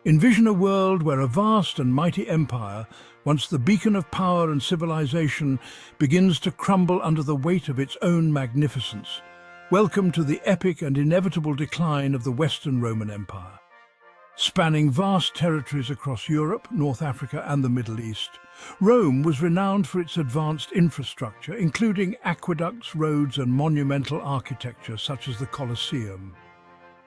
Envision a world where a vast and mighty empire, once the beacon of power and civilization, begins to crumble under the weight of its own magnificence. Welcome to the epic and inevitable decline of the Western Roman Empire. Spanning vast territories across Europe, North Africa and the Middle East, Rome was renowned for its advanced infrastructure, including aqueducts, roads and monumental architecture such as the Colosseum.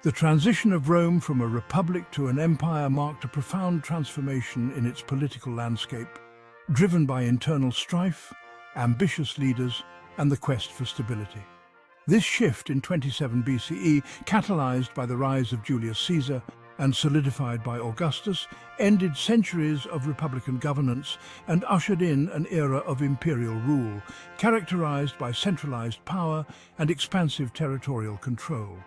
The transition of Rome from a republic to an empire marked a profound transformation in its political landscape, driven by internal strife, ambitious leaders, and the quest for stability. This shift in 27 BCE, catalyzed by the rise of Julius Caesar and solidified by Augustus, ended centuries of republican governance and ushered in an era of imperial rule, characterized by centralized power and expansive territorial control.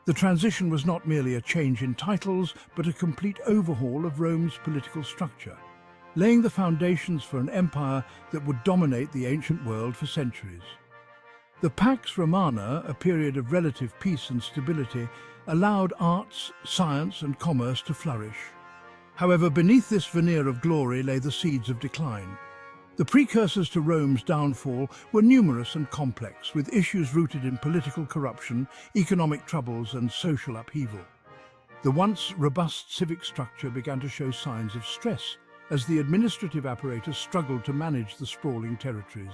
The transition was not merely a change in titles, but a complete overhaul of Rome's political structure, laying the foundations for an empire that would dominate the ancient world for centuries. The Pax Romana, a period of relative peace and stability, allowed arts, science and commerce to flourish. However, beneath this veneer of glory lay the seeds of decline. The precursors to Rome's downfall were numerous and complex, with issues rooted in political corruption, economic troubles and social upheaval. The once robust civic structure began to show signs of stress as the administrative apparatus struggled to manage the sprawling territories.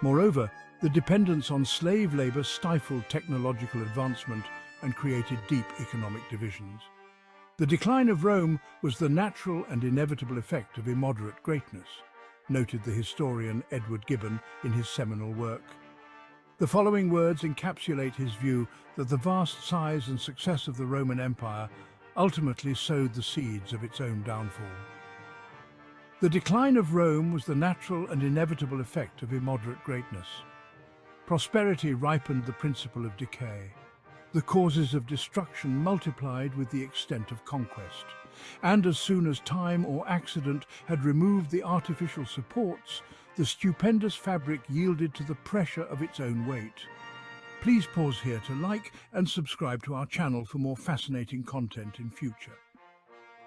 Moreover, the dependence on slave labor stifled technological advancement and created deep economic divisions. The decline of Rome was the natural and inevitable effect of immoderate greatness, noted the historian Edward Gibbon in his seminal work. The following words encapsulate his view that the vast size and success of the Roman Empire ultimately sowed the seeds of its own downfall. The decline of Rome was the natural and inevitable effect of immoderate greatness. Prosperity ripened the principle of decay. The causes of destruction multiplied with the extent of conquest. And as soon as time or accident had removed the artificial supports, the stupendous fabric yielded to the pressure of its own weight. Please pause here to like and subscribe to our channel for more fascinating content in future.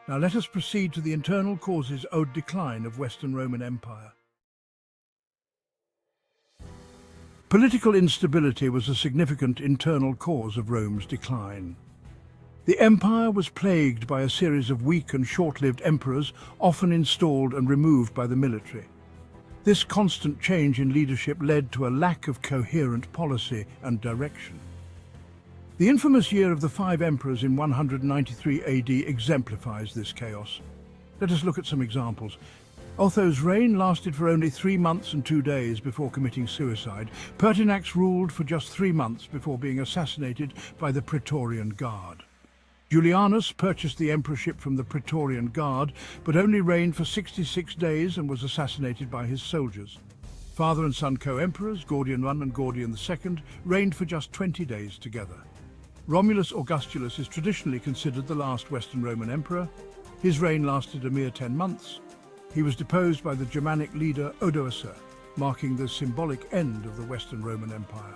Now let us proceed to the internal causes of decline of Western Roman Empire. Political instability was a significant internal cause of Rome's decline. The empire was plagued by a series of weak and short-lived emperors, often installed and removed by the military. This constant change in leadership led to a lack of coherent policy and direction. The infamous year of the 5 emperors in 193 AD exemplifies this chaos. Let us look at some examples. Otho's reign lasted for only 3 months and 2 days before committing suicide. Pertinax ruled for just 3 months before being assassinated by the Praetorian Guard. Julianus purchased the emperorship from the Praetorian Guard, but only reigned for 66 days and was assassinated by his soldiers. Father and son co-emperors, Gordian I and Gordian II, reigned for just 20 days together. Romulus Augustulus is traditionally considered the last Western Roman emperor. His reign lasted a mere 10 months. He was deposed by the Germanic leader Odoacer, marking the symbolic end of the Western Roman Empire.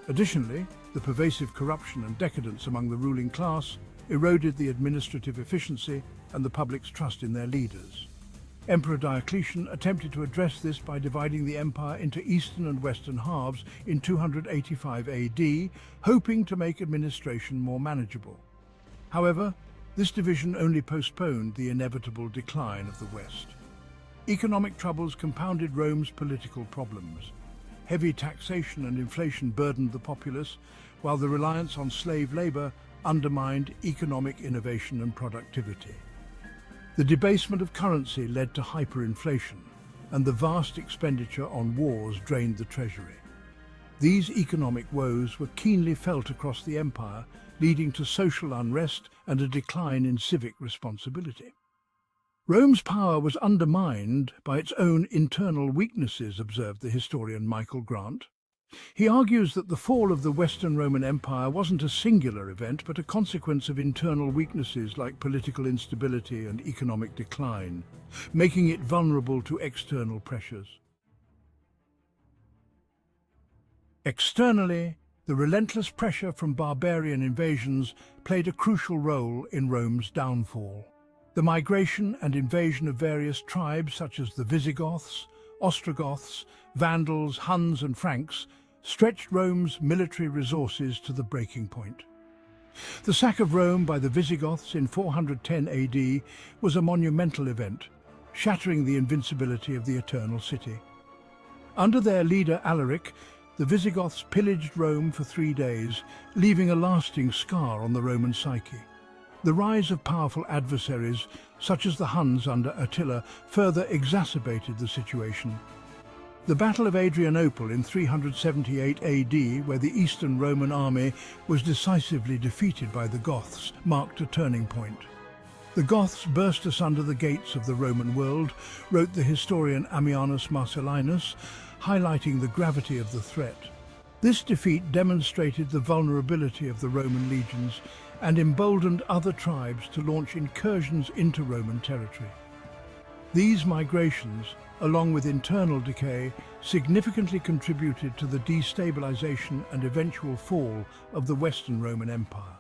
Additionally, the pervasive corruption and decadence among the ruling class eroded the administrative efficiency and the public's trust in their leaders. Emperor Diocletian attempted to address this by dividing the empire into eastern and western halves in 285 AD, hoping to make administration more manageable. However, this division only postponed the inevitable decline of the West. Economic troubles compounded Rome's political problems. Heavy taxation and inflation burdened the populace, while the reliance on slave labor undermined economic innovation and productivity. The debasement of currency led to hyperinflation, and the vast expenditure on wars drained the treasury. These economic woes were keenly felt across the empire, leading to social unrest and a decline in civic responsibility. Rome's power was undermined by its own internal weaknesses, observed the historian Michael Grant. He argues that the fall of the Western Roman Empire wasn't a singular event, but a consequence of internal weaknesses like political instability and economic decline, making it vulnerable to external pressures. Externally, the relentless pressure from barbarian invasions played a crucial role in Rome's downfall. The migration and invasion of various tribes such as the Visigoths, Ostrogoths, Vandals, Huns and Franks stretched Rome's military resources to the breaking point. The sack of Rome by the Visigoths in 410 AD was a monumental event, shattering the invincibility of the Eternal City. Under their leader Alaric, the Visigoths pillaged Rome for 3 days, leaving a lasting scar on the Roman psyche. The rise of powerful adversaries, such as the Huns under Attila, further exacerbated the situation. The Battle of Adrianople in 378 AD, where the Eastern Roman army was decisively defeated by the Goths, marked a turning point. The Goths burst asunder the gates of the Roman world, wrote the historian Ammianus Marcellinus, highlighting the gravity of the threat. This defeat demonstrated the vulnerability of the Roman legions and emboldened other tribes to launch incursions into Roman territory. These migrations, along with internal decay, significantly contributed to the destabilization and eventual fall of the Western Roman Empire.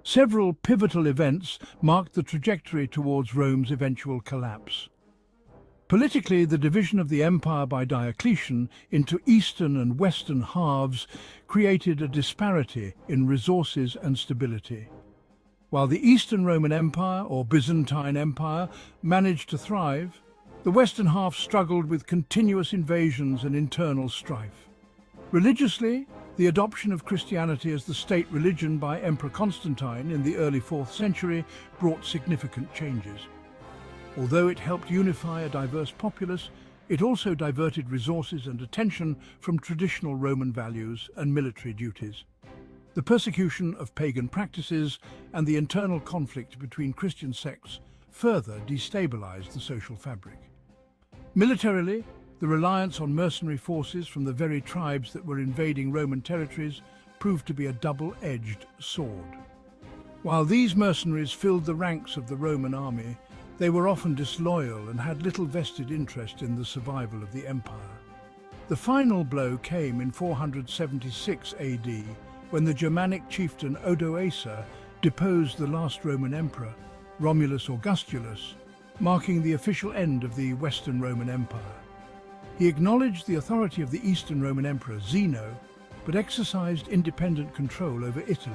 Several pivotal events marked the trajectory towards Rome's eventual collapse. Politically, the division of the empire by Diocletian into eastern and western halves created a disparity in resources and stability. While the Eastern Roman Empire, or Byzantine Empire, managed to thrive, the western half struggled with continuous invasions and internal strife. Religiously, the adoption of Christianity as the state religion by Emperor Constantine in the early 4th century brought significant changes. Although it helped unify a diverse populace, it also diverted resources and attention from traditional Roman values and military duties. The persecution of pagan practices and the internal conflict between Christian sects further destabilized the social fabric. Militarily, the reliance on mercenary forces from the very tribes that were invading Roman territories proved to be a double-edged sword. While these mercenaries filled the ranks of the Roman army, they were often disloyal and had little vested interest in the survival of the empire. The final blow came in 476 AD, when the Germanic chieftain Odoacer deposed the last Roman emperor, Romulus Augustulus, marking the official end of the Western Roman Empire. He acknowledged the authority of the Eastern Roman Emperor Zeno, but exercised independent control over Italy.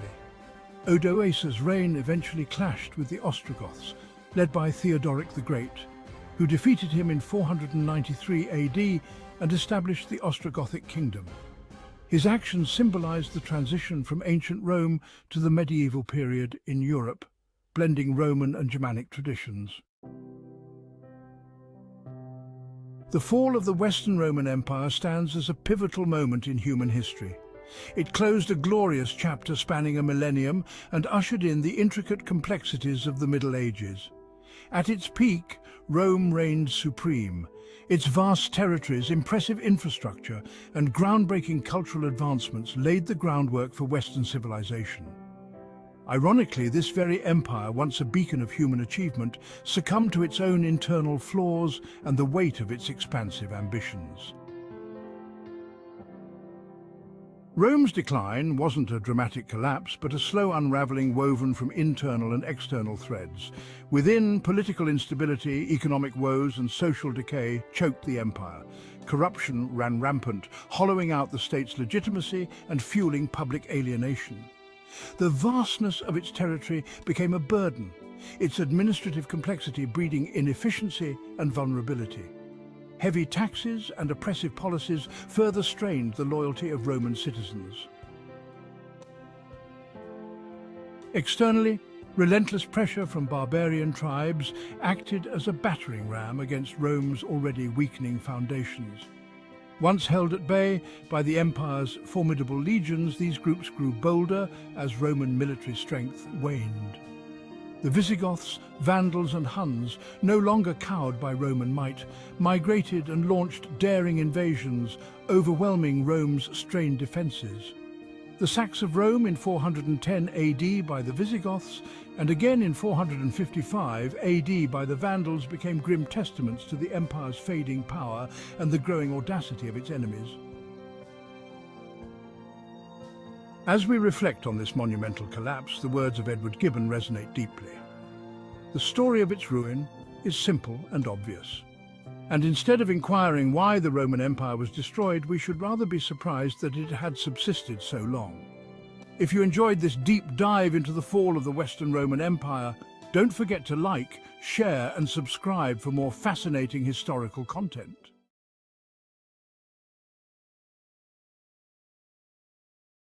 Odoacer's reign eventually clashed with the Ostrogoths, led by Theodoric the Great, who defeated him in 493 AD and established the Ostrogothic kingdom. His actions symbolized the transition from ancient Rome to the medieval period in Europe, blending Roman and Germanic traditions. The fall of the Western Roman Empire stands as a pivotal moment in human history. It closed a glorious chapter spanning a millennium and ushered in the intricate complexities of the Middle Ages. At its peak, Rome reigned supreme. Its vast territories, impressive infrastructure, and groundbreaking cultural advancements laid the groundwork for Western civilization. Ironically, this very empire, once a beacon of human achievement, succumbed to its own internal flaws and the weight of its expansive ambitions. Rome's decline wasn't a dramatic collapse, but a slow unraveling woven from internal and external threads. Within, political instability, economic woes, and social decay choked the empire. Corruption ran rampant, hollowing out the state's legitimacy and fueling public alienation. The vastness of its territory became a burden, its administrative complexity breeding inefficiency and vulnerability. Heavy taxes and oppressive policies further strained the loyalty of Roman citizens. Externally, relentless pressure from barbarian tribes acted as a battering ram against Rome's already weakening foundations. Once held at bay by the empire's formidable legions, these groups grew bolder as Roman military strength waned. The Visigoths, Vandals and Huns, no longer cowed by Roman might, migrated and launched daring invasions, overwhelming Rome's strained defences. The sacks of Rome in 410 AD by the Visigoths, and again in 455 AD by the Vandals, became grim testaments to the empire's fading power and the growing audacity of its enemies. As we reflect on this monumental collapse, the words of Edward Gibbon resonate deeply. The story of its ruin is simple and obvious. And instead of inquiring why the Roman Empire was destroyed, we should rather be surprised that it had subsisted so long. If you enjoyed this deep dive into the fall of the Western Roman Empire, don't forget to like, share and subscribe for more fascinating historical content.